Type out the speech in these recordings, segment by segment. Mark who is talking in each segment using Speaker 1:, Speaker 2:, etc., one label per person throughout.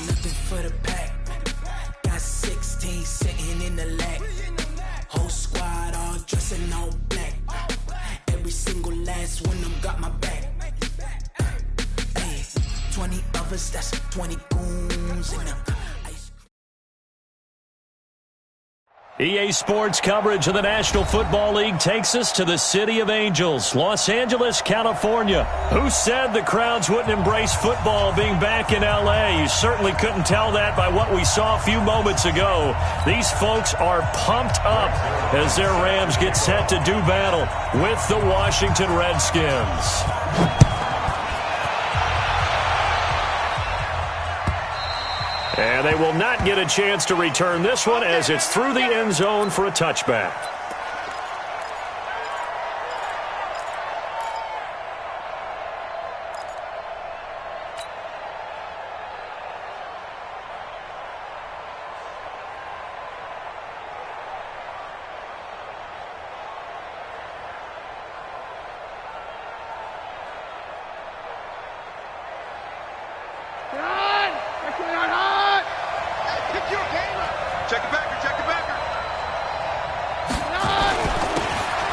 Speaker 1: nothing for the pack. Got 16 sitting in the lag. Whole squad all dressing all black. Every single last one of them got my back. Hey, 20 of us, that's 20 goons in them.
Speaker 2: EA Sports coverage of the National Football League takes us to the City of Angels, Los Angeles, California. Who said the crowds wouldn't embrace football being back in L.A.? You certainly couldn't tell that by what we saw a few moments ago. These folks are pumped up as their Rams get set to do battle with the Washington Redskins. And they will not get a chance to return this one as it's through the end zone for a touchback.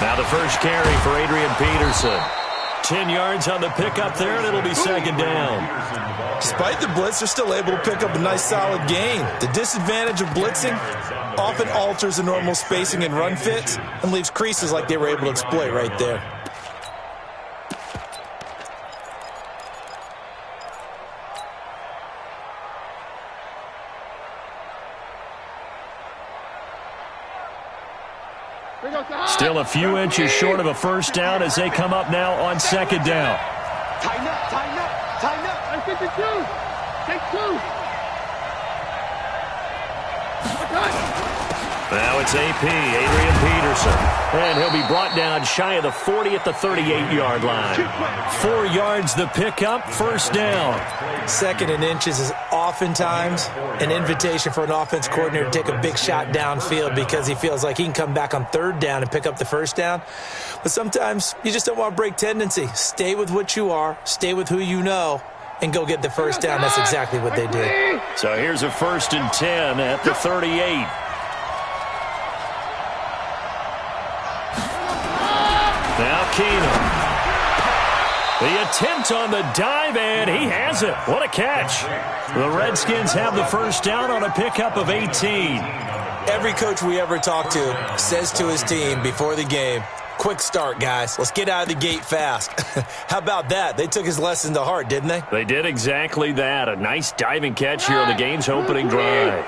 Speaker 2: Now the first carry for Adrian Peterson. 10 yards on the pickup there, and it'll be second down.
Speaker 3: Despite the blitz, they're still able to pick up a nice solid gain. The disadvantage of blitzing often alters the normal spacing and run fits and leaves creases like they were able to exploit right there.
Speaker 2: Still a few inches short of a first down as they come up now on second down.
Speaker 4: Tighten up, tighten up, tighten up. Let's get the two. Take two.
Speaker 2: Now it's AP, Adrian Peterson. And he'll be brought down shy of the 40 at the 38-yard line. 4 yards the pickup, first down.
Speaker 3: Second and inches is oftentimes an invitation for an offense coordinator to take a big shot downfield because he feels like he can come back on third down and pick up the first down. But sometimes you just don't want to break tendency. Stay with what you are, stay with who you know, and go get the first down. That's exactly what they did.
Speaker 2: So here's a 1st and 10 at the 38. Now Keenum. The attempt on the dive, and he has it. What a catch. The Redskins have the first down on a pickup of 18.
Speaker 3: Every coach we ever talk to says to his team before the game, quick start, guys. Let's get out of the gate fast. How about that? They took his lesson to heart, didn't they?
Speaker 2: They did exactly that. A nice diving catch here on the game's opening drive.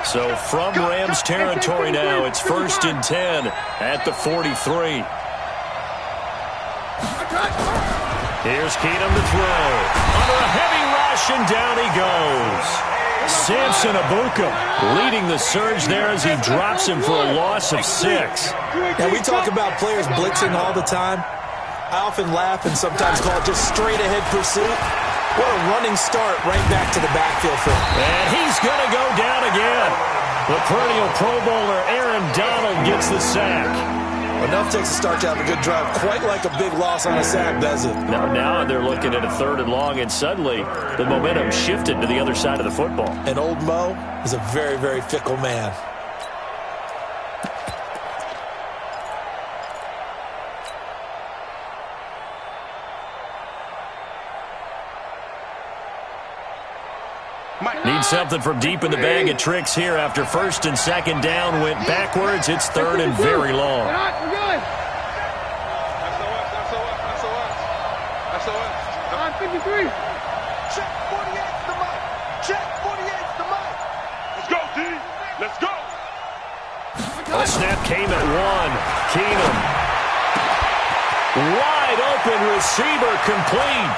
Speaker 2: So from Rams territory now, it's 1st and 10 at the 43. Here's Keenum to throw. Under a heavy rush, and down he goes. Samson Abuka leading the surge there as he drops him for a loss of 6.
Speaker 3: Now, we talk about players blitzing all the time. I often laugh and sometimes call it just straight-ahead pursuit. What a running start right back to the backfield for him.
Speaker 2: And he's going to go down again. The perennial Pro Bowler Aaron Donald gets the sack.
Speaker 3: Enough takes a start to have a good drive. Quite like a big loss on a sack, does it?
Speaker 2: Now they're looking at a 3rd and long, and suddenly the momentum shifted to the other side of the football.
Speaker 3: And old Mo is a very, very fickle man.
Speaker 2: Need something from deep in the bag of tricks here after 1st and 2nd down went backwards. It's 3rd and very long.
Speaker 4: Check 48's the mic. Check 48's the mic. Let's go, D. Let's go.
Speaker 2: The snap came at 1. Keenum. Wide open receiver complete.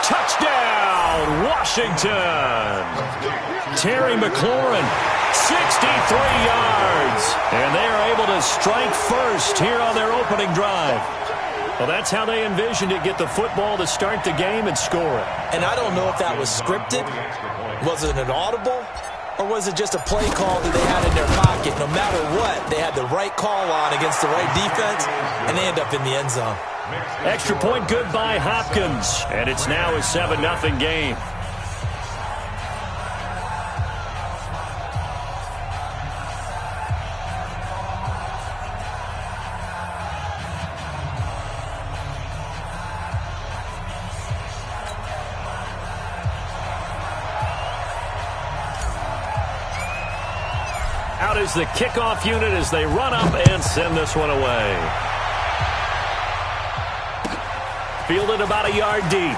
Speaker 2: Touchdown, Washington. Terry McLaurin, 63 yards. And they are able to strike first here on their opening drive. Well, that's how they envisioned it, get the football to start the game and score it.
Speaker 3: And I don't know if that was scripted. Was it an audible? Or was it just a play call that they had in their pocket? No matter what, they had the right call on against the right defense, and they end up in the end zone.
Speaker 2: Extra point good by Hopkins, and it's now a 7-0 game. Out is the kickoff unit as they run up and send this one away. Fielded about a yard deep.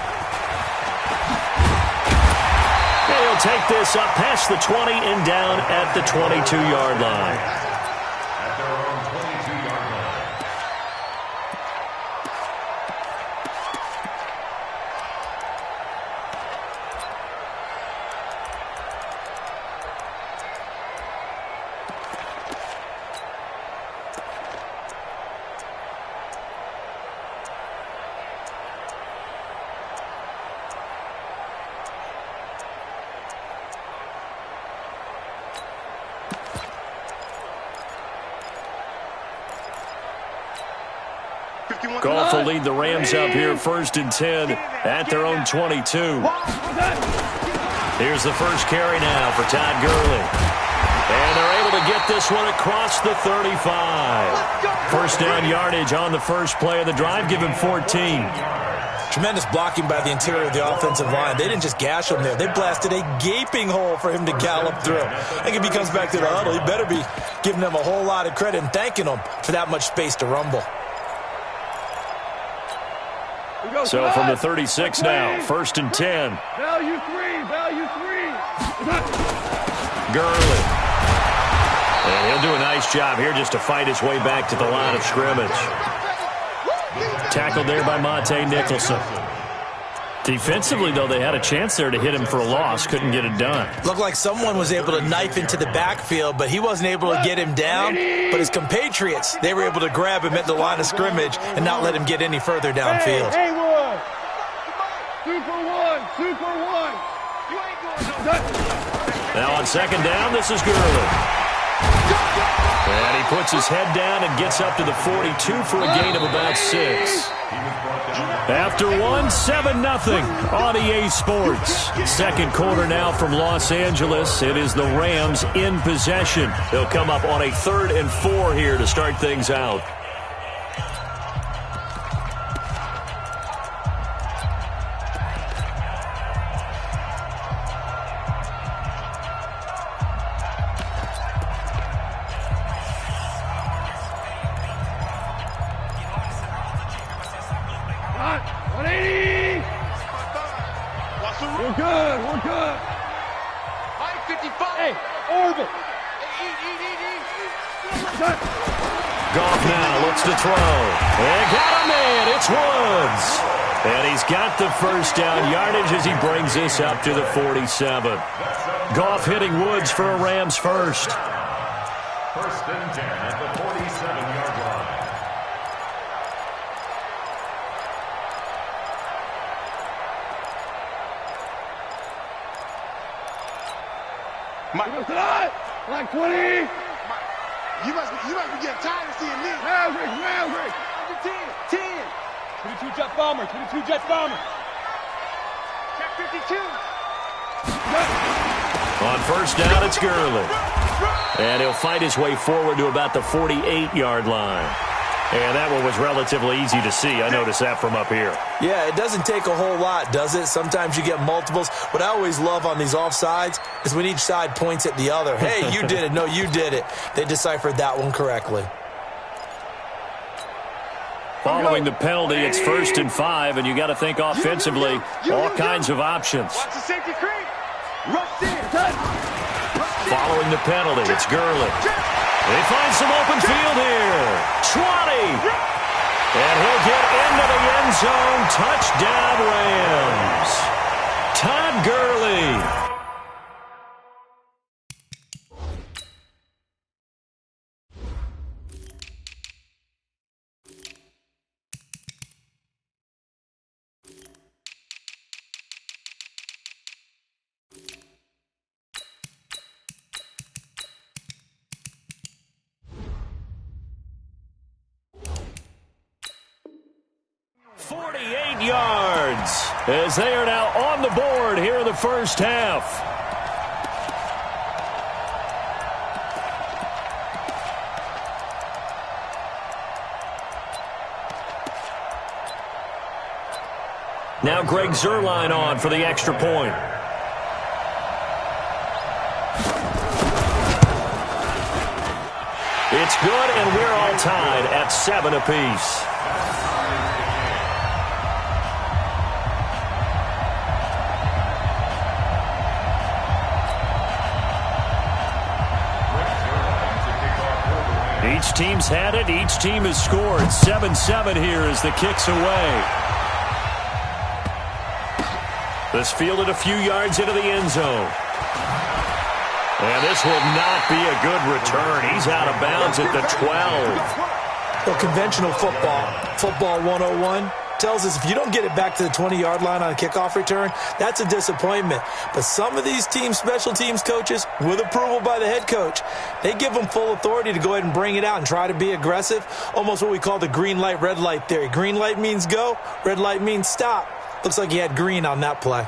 Speaker 2: He'll take this up past the 20 and down at the 22-yard line. Goff will lead the Rams up here 1st and 10 at their own 22. Here's the first carry now for Todd Gurley. And they're able to get this one across the 35. First down yardage on the first play of the drive, give him 14.
Speaker 3: Tremendous blocking by the interior of the offensive line. They didn't just gash him there. They blasted a gaping hole for him to gallop through. I think if he comes back to the huddle, he better be giving them a whole lot of credit and thanking them for that much space to rumble.
Speaker 2: So from the 36 now, 1st and 10.
Speaker 4: Value three.
Speaker 2: Gurley. And he'll do a nice job here just to fight his way back to the line of scrimmage. Tackled there by Monte Nicholson. Defensively, though, they had a chance there to hit him for a loss. Couldn't get it done.
Speaker 3: Looked like someone was able to knife into the backfield, but he wasn't able to get him down. But his compatriots, they were able to grab him at the line of scrimmage and not let him get any further downfield.
Speaker 4: Hey, Super one. You ain't going
Speaker 2: Now on 2nd down, this is Gurley. And he puts his head down and gets up to the 42 for a gain of about 6. After 7-0 on EA Sports. Second quarter now from Los Angeles. It is the Rams in possession. They'll come up on a 3rd and 4 here to start things out.
Speaker 4: We're good. 55. Hey, orbit.
Speaker 2: Goff now looks to throw. And got him in. It's Woods. And he's got the first down yardage as he brings this up to the 47. Goff hitting Woods for a Rams first.
Speaker 5: 1st and 10 at the 47-yard line.
Speaker 4: Like 20. You must be getting tired of seeing me. Maverick. 10. 22 jet bomber. Check 52.
Speaker 2: On 1st down, it's Gurley. And he'll fight his way forward to about the 48-yard line. And that one was relatively easy to see. I noticed that from up here.
Speaker 3: Yeah, it doesn't take a whole lot, does it? Sometimes you get multiples. What I always love on these offsides is when each side points at the other. Hey, you did it. No, you did it. They deciphered that one correctly.
Speaker 2: Following the penalty, it's 1st and 5, and you got to think offensively, all kinds of options.
Speaker 4: Watch the safety creep. Rush in.
Speaker 2: Following the penalty, it's Gurley. They find some open field here. 20. And he'll get into the end zone. Touchdown, Rams. Todd Gurley. Yards as they are now on the board here in the first half. Now Greg Zuerlein on for the extra point. good, and we're all tied at 7 apiece. Each team's had it. Each team has scored. 7-7 here as the kick's away. This fielded a few yards into the end zone. And this will not be a good return. He's out of bounds at the 12.
Speaker 3: Well, conventional football 101, tells us if you don't get it back to the 20-yard line on a kickoff return, that's a disappointment. But some of these team special teams coaches, with approval by the head coach, they give them full authority to go ahead and bring it out and try to be aggressive, almost what we call the green light, red light theory. Green light means go, red light means stop. Looks like he had green on that play.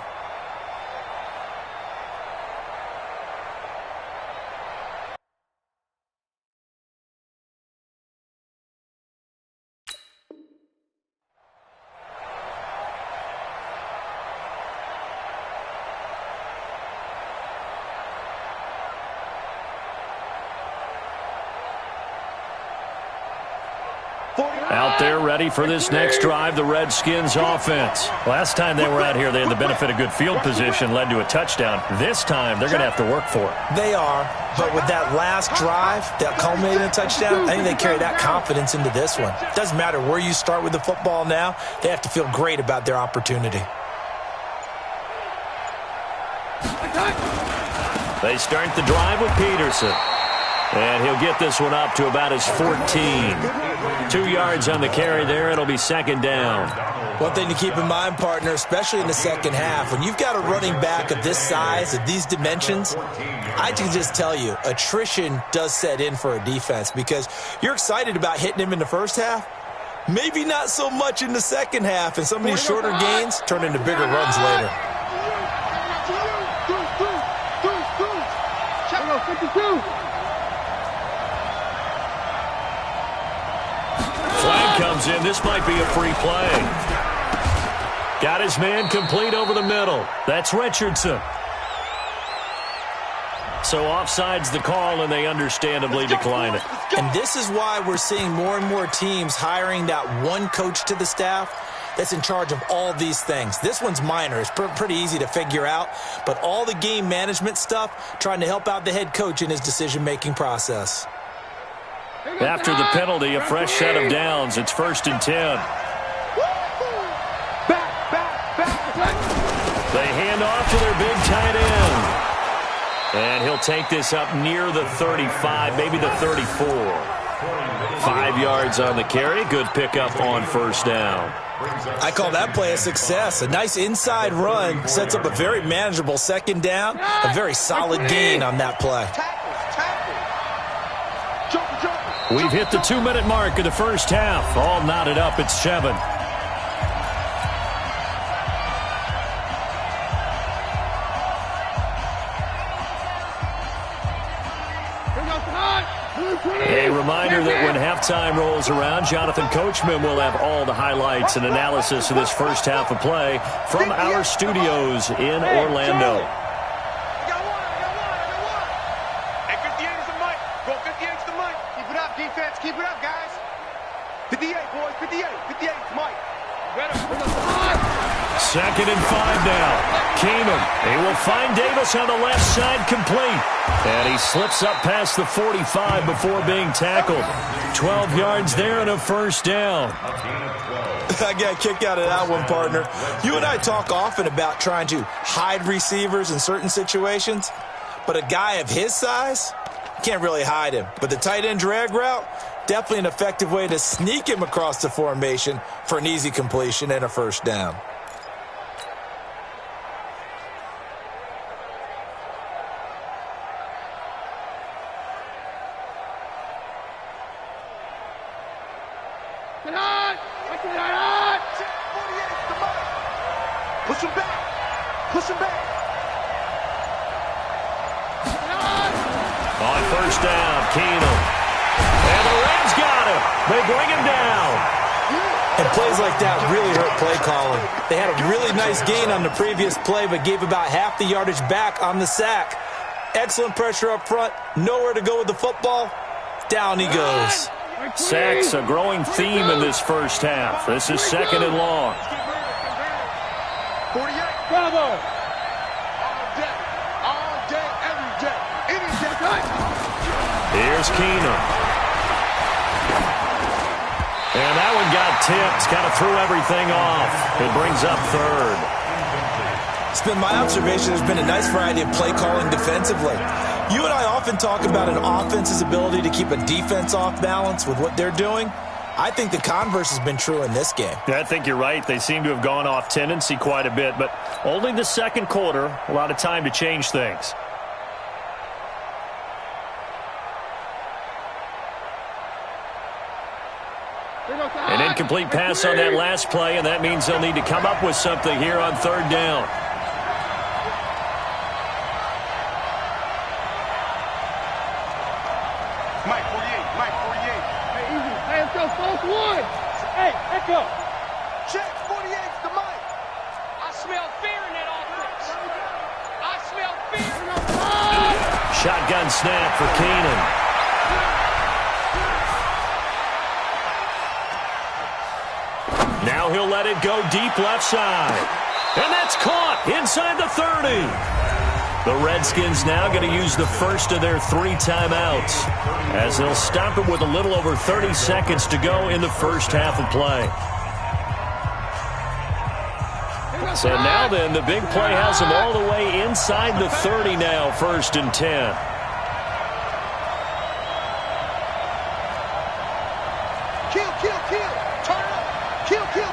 Speaker 2: Out there ready for this next drive, the Redskins offense. Last time they were out here, they had the benefit of good field position, led to a touchdown. This time, they're going to have to work for it.
Speaker 3: They are, but with that last drive that culminated in a touchdown, I think they carry that confidence into this one. Doesn't matter where you start with the football now, they have to feel great about their opportunity.
Speaker 2: They start the drive with Peterson. And he'll get this one up to about his 14. 2 yards on the carry there. It'll be second down.
Speaker 3: One thing to keep in mind, partner, especially in the second half, when you've got a running back of this size, of these dimensions, I can just tell you, attrition does set in for a defense because you're excited about hitting him in the first half. Maybe not so much in the second half, and some of these shorter gains turn into bigger runs later.
Speaker 4: 52.
Speaker 2: Flag comes in. This might be a free play. Got his man complete over the middle. That's Richardson. So offside's the call, and they understandably decline it.
Speaker 3: And this is why we're seeing more and more teams hiring that one coach to the staff that's in charge of all these things. This one's minor. It's pretty easy to figure out. But all the game management stuff, trying to help out the head coach in his decision-making process.
Speaker 2: After the penalty, a fresh set of downs. It's 1st and 10. They hand off to their big tight end. And he'll take this up near the 35, maybe the 34. 5 yards on the carry. Good pickup on first down.
Speaker 3: I call that play a success. A nice inside run sets up a very manageable second down. A very solid gain on that play.
Speaker 2: We've hit the 2-minute mark of the first half. All knotted up at 7. A reminder that when halftime rolls around, Jonathan Coachman will have all the highlights and analysis of this first half of play from our studios in Orlando.
Speaker 4: Hey, 58 is the mic. Go 58 is the mic. Keep it up, defense. Keep it up, guys. 58, boys. 58. 58 is Mike.
Speaker 2: Second and 5 now. Keenum. He will find Davis on the left side complete. And he slips up past the 45 before being tackled. 12 yards there and a first down.
Speaker 3: I got a kick out of that one, partner. You and I talk often about trying to hide receivers in certain situations. But a guy of his size, can't really hide him. But the tight end drag route, definitely an effective way to sneak him across the formation for an easy completion and a first down.
Speaker 4: Push him back. Push him back.
Speaker 2: On first down, Keenum. And the Rams got him. They bring him down.
Speaker 3: And plays like that really hurt play calling. They had a really nice gain on the previous play, but gave about half the yardage back on the sack. Excellent pressure up front. Nowhere to go with the football. Down he goes.
Speaker 2: Sacks, a growing theme in this first half. This is 2nd and long.
Speaker 4: 48. Bravo. All day, every day. Any day.
Speaker 2: Here's Keenum. And that one got tipped. Kind of threw everything off. It brings up 3rd.
Speaker 3: It's been my observation there's been a nice variety of play calling defensively. You and I often talk about an offense's ability to keep a defense off balance with what they're doing. I think the converse has been true in this game.
Speaker 2: Yeah, I think you're right. They seem to have gone off tendency quite a bit, but only the second quarter, a lot of time to change things. An incomplete pass on that last play, and that means they'll need to come up with something here on 3rd down.
Speaker 4: Mike 48. Hey, easy. Hey, let's go. False 1. Hey, let's go. Check 48's the Mike.
Speaker 6: I smell fear in that offense. I smell fear.
Speaker 2: Shotgun snap for Keenum. Now he'll let it go deep left side. And that's caught inside the 30. The Redskins now going to use the first of their 3 timeouts as they'll stop it with a little over 30 seconds to go in the first half of play. So now then, the big play has them all the way inside the 30 now, 1st and 10.
Speaker 4: Kill. Turn up. Kill. Turn up. Kill.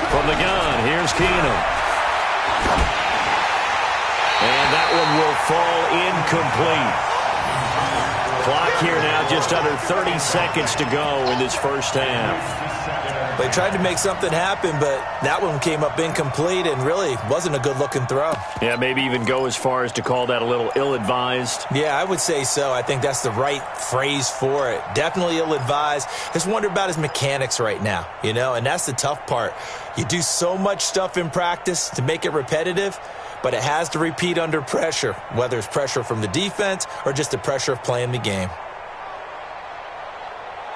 Speaker 2: From the gun, here's Keenum. And that one will fall incomplete. Clock here now, just under 30 seconds to go in this first half.
Speaker 3: They tried to make something happen, but that one came up incomplete and really wasn't a good-looking throw.
Speaker 2: Yeah, maybe even go as far as to call that a little ill-advised.
Speaker 3: Yeah, I would say so. I think that's the right phrase for it. Definitely ill-advised. Just wonder about his mechanics right now, and that's the tough part. You do so much stuff in practice to make it repetitive, but it has to repeat under pressure, whether it's pressure from the defense or just the pressure of playing the game.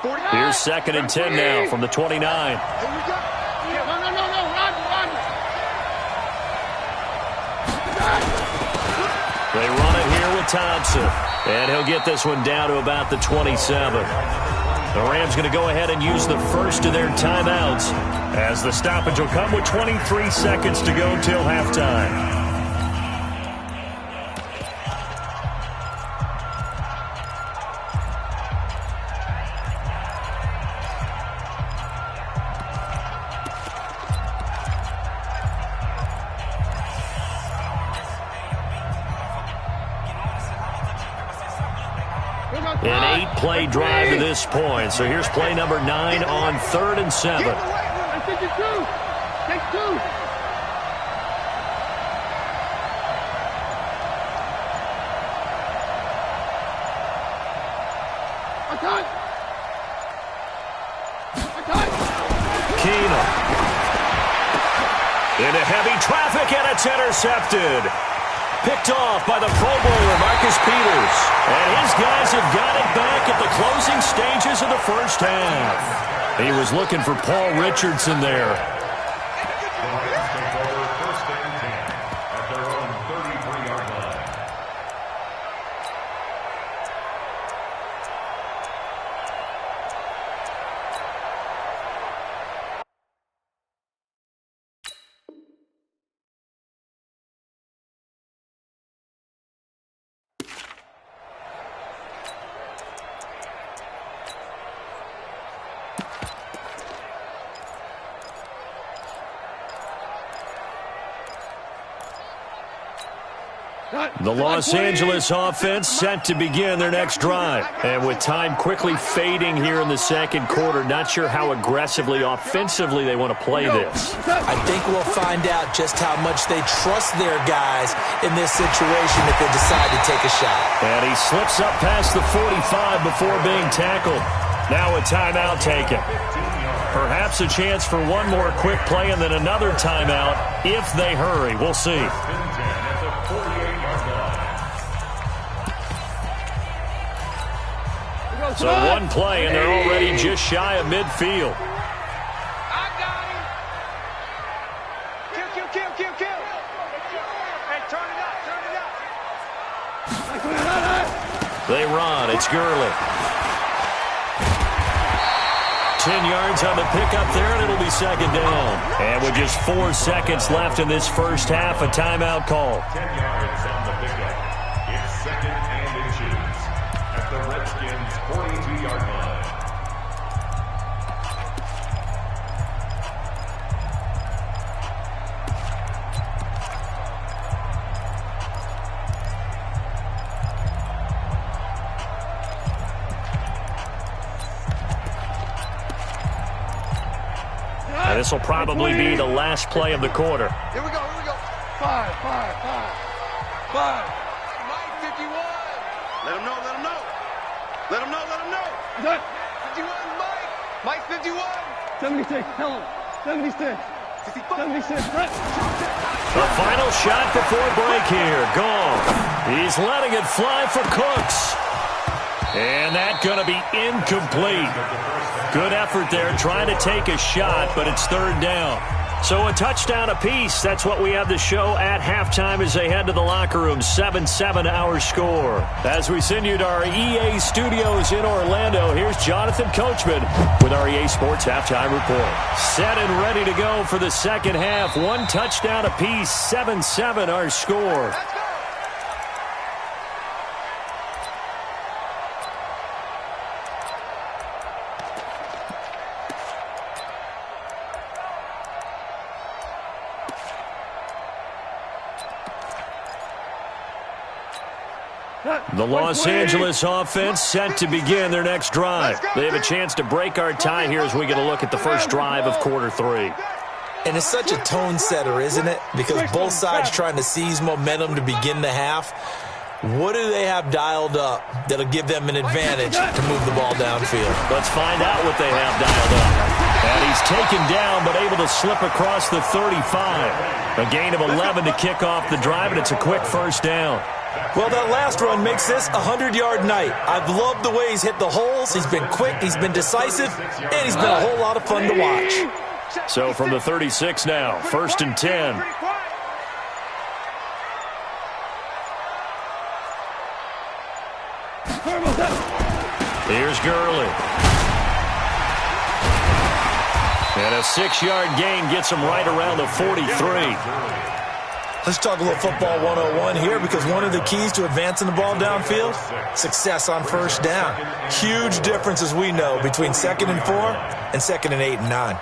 Speaker 2: Here's 2nd and 10 now from the 29.
Speaker 4: Here we go. No. Roger.
Speaker 2: They run it here with Thompson. And he'll get this one down to about the 27. The Rams going to go ahead and use the first of their timeouts as the stoppage will come with 23 seconds to go till halftime. An 8-play drive to this point. So here's play number 9 on 3rd and 7.
Speaker 4: Take 2.
Speaker 2: Keenum. Into heavy traffic, and it's intercepted. Picked off by the Pro Bowler, Marcus Peters. And his guys have got it back at the closing stages of the first half. He was looking for Paul Richardson there.
Speaker 5: The Rams take over 1st and 10 at their own 33-yard line.
Speaker 2: The Los Angeles offense set to begin their next drive. And with time quickly fading here in the second quarter, not sure how aggressively, offensively they want to play this.
Speaker 3: I think we'll find out just how much they trust their guys in this situation if they decide to take a shot.
Speaker 2: And he slips up past the 45 before being tackled. Now a timeout taken. Perhaps a chance for one more quick play and then another timeout if they hurry. We'll see.
Speaker 5: 1st and 10 at the 48-yard line.
Speaker 2: So one play, and they're already just shy of midfield.
Speaker 6: I got him. Kill. Hey, turn it up.
Speaker 2: They run. It's Gurley. 10 yards on the pickup there, and it'll be second down. And with just 4 seconds left in this first half, a timeout call.
Speaker 5: 10 yards on the pickup. It's second and inches at the Redskins' 42-yard line.
Speaker 2: This will probably be the last play of the quarter.
Speaker 4: Here we go. Five.
Speaker 6: Mike 51.
Speaker 4: Let him know.
Speaker 6: 51, Mike. Mike 51.
Speaker 4: 76, tell him. 76.
Speaker 2: The final shot before break here. Gone. He's letting it fly for Cooks. And that's going to be incomplete. Good effort there trying to take a shot, but it's third down. So a touchdown apiece. That's what we have to show at halftime as they head to the locker room. 7-7 our score. As we send you to our EA studios in Orlando, here's Jonathan Coachman with our EA Sports Halftime Report. Set and ready to go for the second half. One touchdown apiece. 7-7 our score. The Los Angeles offense set to begin their next drive. They have a chance to break our tie here as we get a look at the first drive of quarter 3.
Speaker 3: And it's such a tone setter, isn't it? Because both sides trying to seize momentum to begin the half. What do they have dialed up that'll give them an advantage to move the ball downfield?
Speaker 2: Let's find out what they have dialed up. And he's taken down but able to slip across the 35. A gain of 11 to kick off the drive, and it's a quick first down.
Speaker 3: Well, that last run makes this a 100-yard night. I've loved the way he's hit the holes. He's been quick, he's been decisive, and he's been a whole lot of fun to watch.
Speaker 2: So from the 36 now, first and 10. Here's Gurley. And a 6-yard gain gets him right around the 43.
Speaker 3: Let's talk a little football 101 here, because one of the keys to advancing the ball downfield, success on first down. Huge difference, as we know, between 2nd and 4 and 2nd and 8 and 9.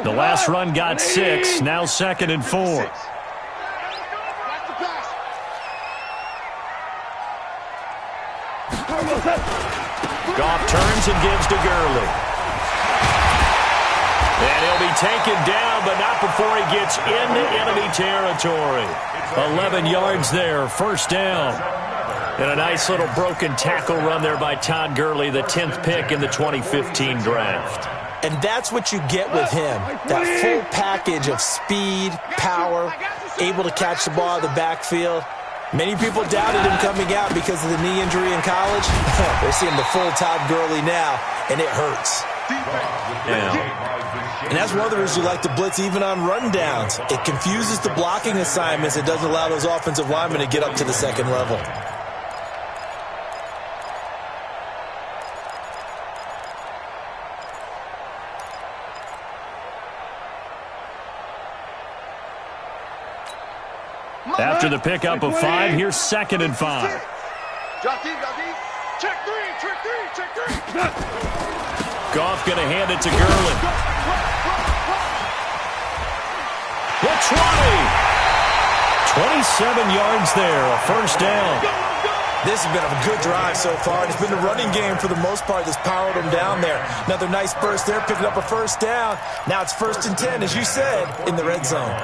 Speaker 2: The last run got 6, now 2nd and 4. Goff turns and gives to Gurley. And he'll be taken down, but not before he gets into enemy territory. 11 yards there, first down. And a nice little broken tackle run there by Todd Gurley, the 10th pick in the 2015 draft.
Speaker 3: And that's what you get with him, that full package of speed, power, able to catch the ball out of the backfield. Many people doubted him coming out because of the knee injury in college. They're seeing the full Todd Gurley now, and it hurts. And that's one of the reasons you like to blitz even on rundowns. It confuses the blocking assignments. It doesn't allow those offensive linemen to get up to the second level.
Speaker 2: After the pickup of 5, here's 2nd and 5.
Speaker 4: Drop deep. Check three.
Speaker 2: Goff going to hand it to Gurley. The 20. 27 yards there, a first down.
Speaker 3: This has been a good drive so far, and it's been the running game for the most part that's powered them down there. Another nice burst there, picking up a first down. Now it's 1st and 10, as you said, in the red zone.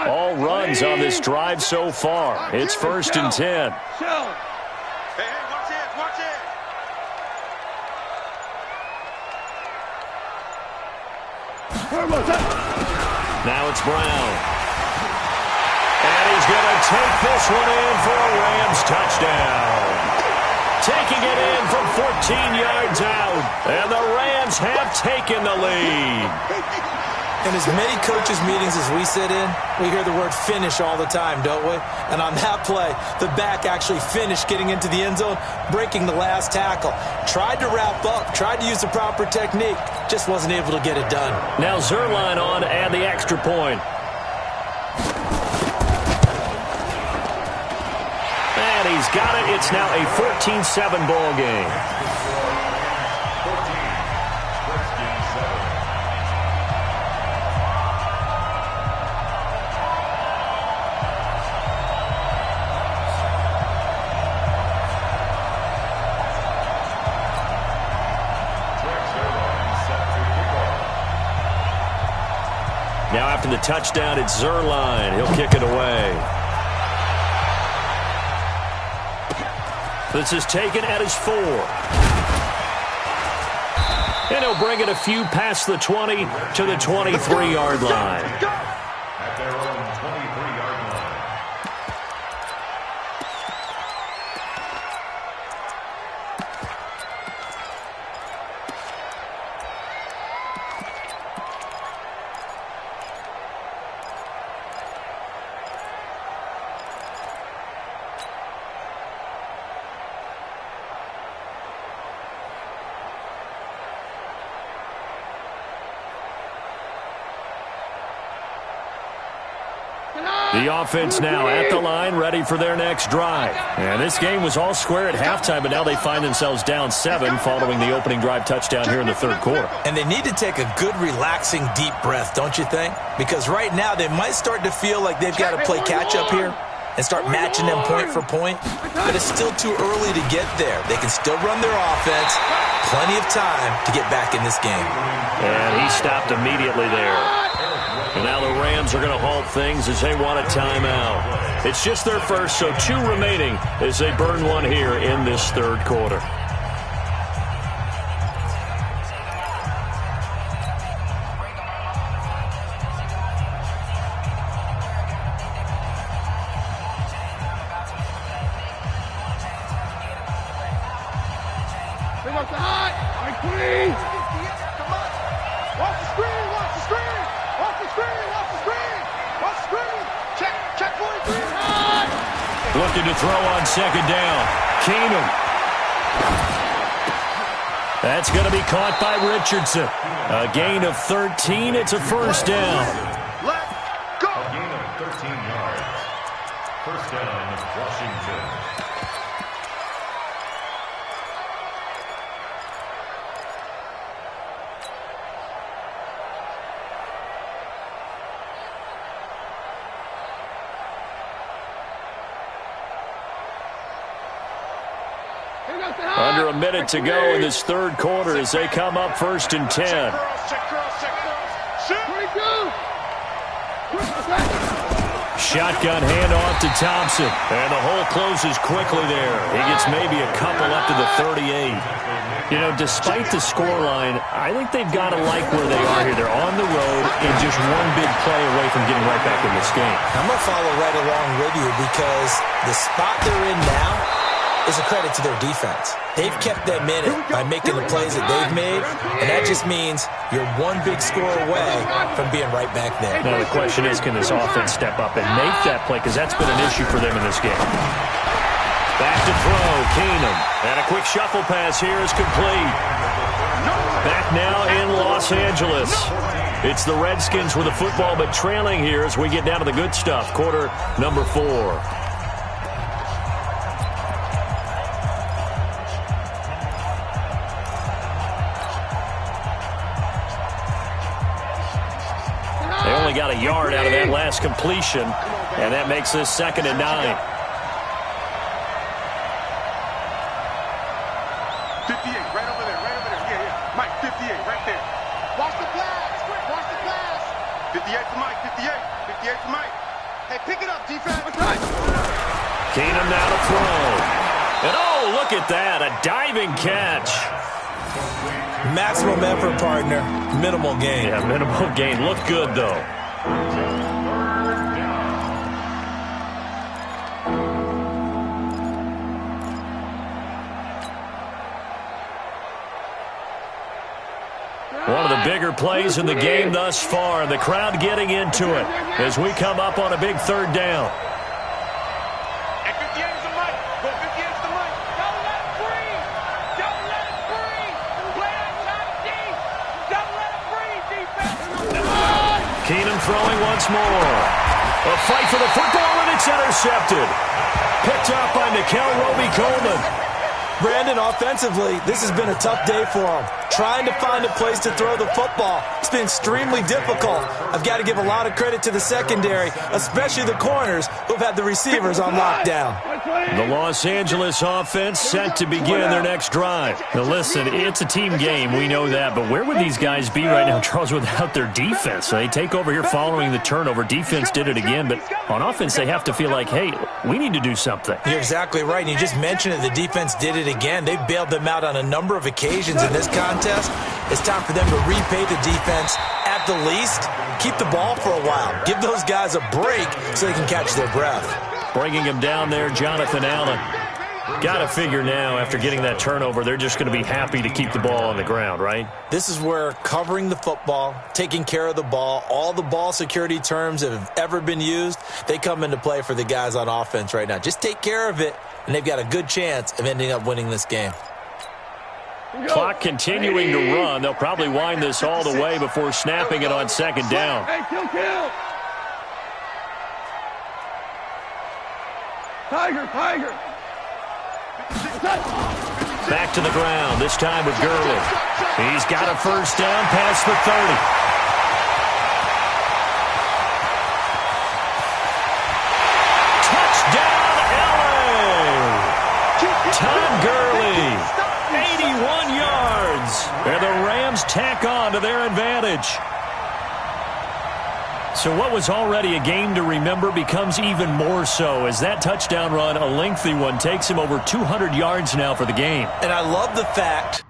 Speaker 2: all runs on this drive so far. It's 1st and 10.
Speaker 4: Hey, watch it, watch it.
Speaker 2: Now it's Brown. And he's going to take this one in for a Rams touchdown. Taking it in from 14 yards out. And the Rams have taken the lead.
Speaker 3: In as many coaches' meetings as we sit in, we hear the word finish all the time, don't we? And on that play, the back actually finished getting into the end zone, breaking the last tackle. Tried to wrap up, tried to use the proper technique, just wasn't able to get it done.
Speaker 2: Now Zerline on to add the extra point. And he's got it. It's now a 14-7 ball game. Now after the touchdown, it's Zerline. He'll kick it away. This is taken at his 4. And he'll bring it a few past the 20 to the 23-yard line.
Speaker 5: At their own 23-yard line.
Speaker 2: The offense now at the line, ready for their next drive. And this game was all square at halftime, but now they find themselves down 7 following the opening drive touchdown here in the third quarter.
Speaker 3: And they need to take a good, relaxing, deep breath, don't you think? Because right now they might start to feel like they've got to play catch-up here and start matching them point for point. But it's still too early to get there. They can still run their offense. Plenty of time to get back in this game.
Speaker 2: And he stopped immediately there. And now the Rams are going to halt things as they want a timeout. It's just their first, so 2 remaining as they burn one here in this third quarter.
Speaker 4: Bring up the high. Mike, please. Watch the screen. Watch the screen. Watch the screen. Watch the screen. Watch the screen. Check 43. High.
Speaker 2: Looking to throw on second down. Keenum. That's going to be caught by Richardson. A gain of 13. It's a first down.
Speaker 4: Let's go.
Speaker 5: A gain of 13 yards. First down, Washington.
Speaker 2: Under a minute to go in this third quarter as they come up 1st and 10.
Speaker 4: Check girls. Shoot. 22.
Speaker 2: Shotgun handoff to Thompson. And the hole closes quickly there. He gets maybe a couple up to the 38. You know, despite the scoreline, I think they've got to like where they are here. They're on the road and just one big play away from getting right back in this game.
Speaker 3: I'm going to follow right along with you because the spot they're in now is a credit to their defense. They've kept them in it by making the plays that they've made, and that just means you're one big score away from being right back there.
Speaker 2: Now the question is, can this offense step up and make that play? Because that's been an issue for them in this game. Back to throw, Keenum. And a quick shuffle pass here is complete. Back now in Los Angeles. It's the Redskins with the football, but trailing here as we get down to the good stuff. Quarter number 4. They only got a yard out of that last completion, and that makes this 2nd and 9.
Speaker 4: 58, right over there. Yeah. Mike, 58, right there. Watch the blast. 58 to Mike. 58 to Mike. Hey, pick it up, defense.
Speaker 2: Keenum now to throw. And oh, look at that, a diving catch.
Speaker 3: Maximum effort, partner. Minimal gain.
Speaker 2: Yeah, minimal gain. Looked good, though. One of the bigger plays in the game thus far. The crowd getting into it as we come up on a big third down. Keenum throwing once more. A fight for the football, and it's intercepted. Picked up by Nickel Roby-Coleman.
Speaker 3: Brandon, offensively, this has been a tough day for him. Trying to find a place to throw the football. It's been extremely difficult. I've got to give a lot of credit to the secondary, especially the corners who've had the receivers on lockdown.
Speaker 2: The Los Angeles offense set to begin their next drive. Now listen, it's a team game, we know that, but where would these guys be right now, Charles, without their defense? They take over here following the turnover. Defense did it again, but on offense they have to feel like, hey, we need to do something.
Speaker 3: You're exactly right, and you just mentioned it. The defense did it again. They bailed them out on a number of occasions in this contest. It's time for them to repay the defense. At the least, keep the ball for a while. Give those guys a break so they can catch their breath.
Speaker 2: Bringing him down there, Jonathan Allen. Got to figure now, after getting that turnover, they're just going to be happy to keep the ball on the ground, right?
Speaker 3: This is where covering the football, taking care of the ball, all the ball security terms that have ever been used, they come into play for the guys on offense right now. Just take care of it, and they've got a good chance of ending up winning this game.
Speaker 2: Clock continuing to run. They'll probably wind this all the way before snapping it on second down.
Speaker 4: Hey, kill. Tiger.
Speaker 2: Back to the ground, this time with Gurley. He's got a first down past the 30. Touchdown, LA! Todd Gurley, 81 yards. And the Rams tack on to their advantage. So what was already a game to remember becomes even more so as that touchdown run, a lengthy one, takes him over 200 yards now for the game.
Speaker 3: And I love the fact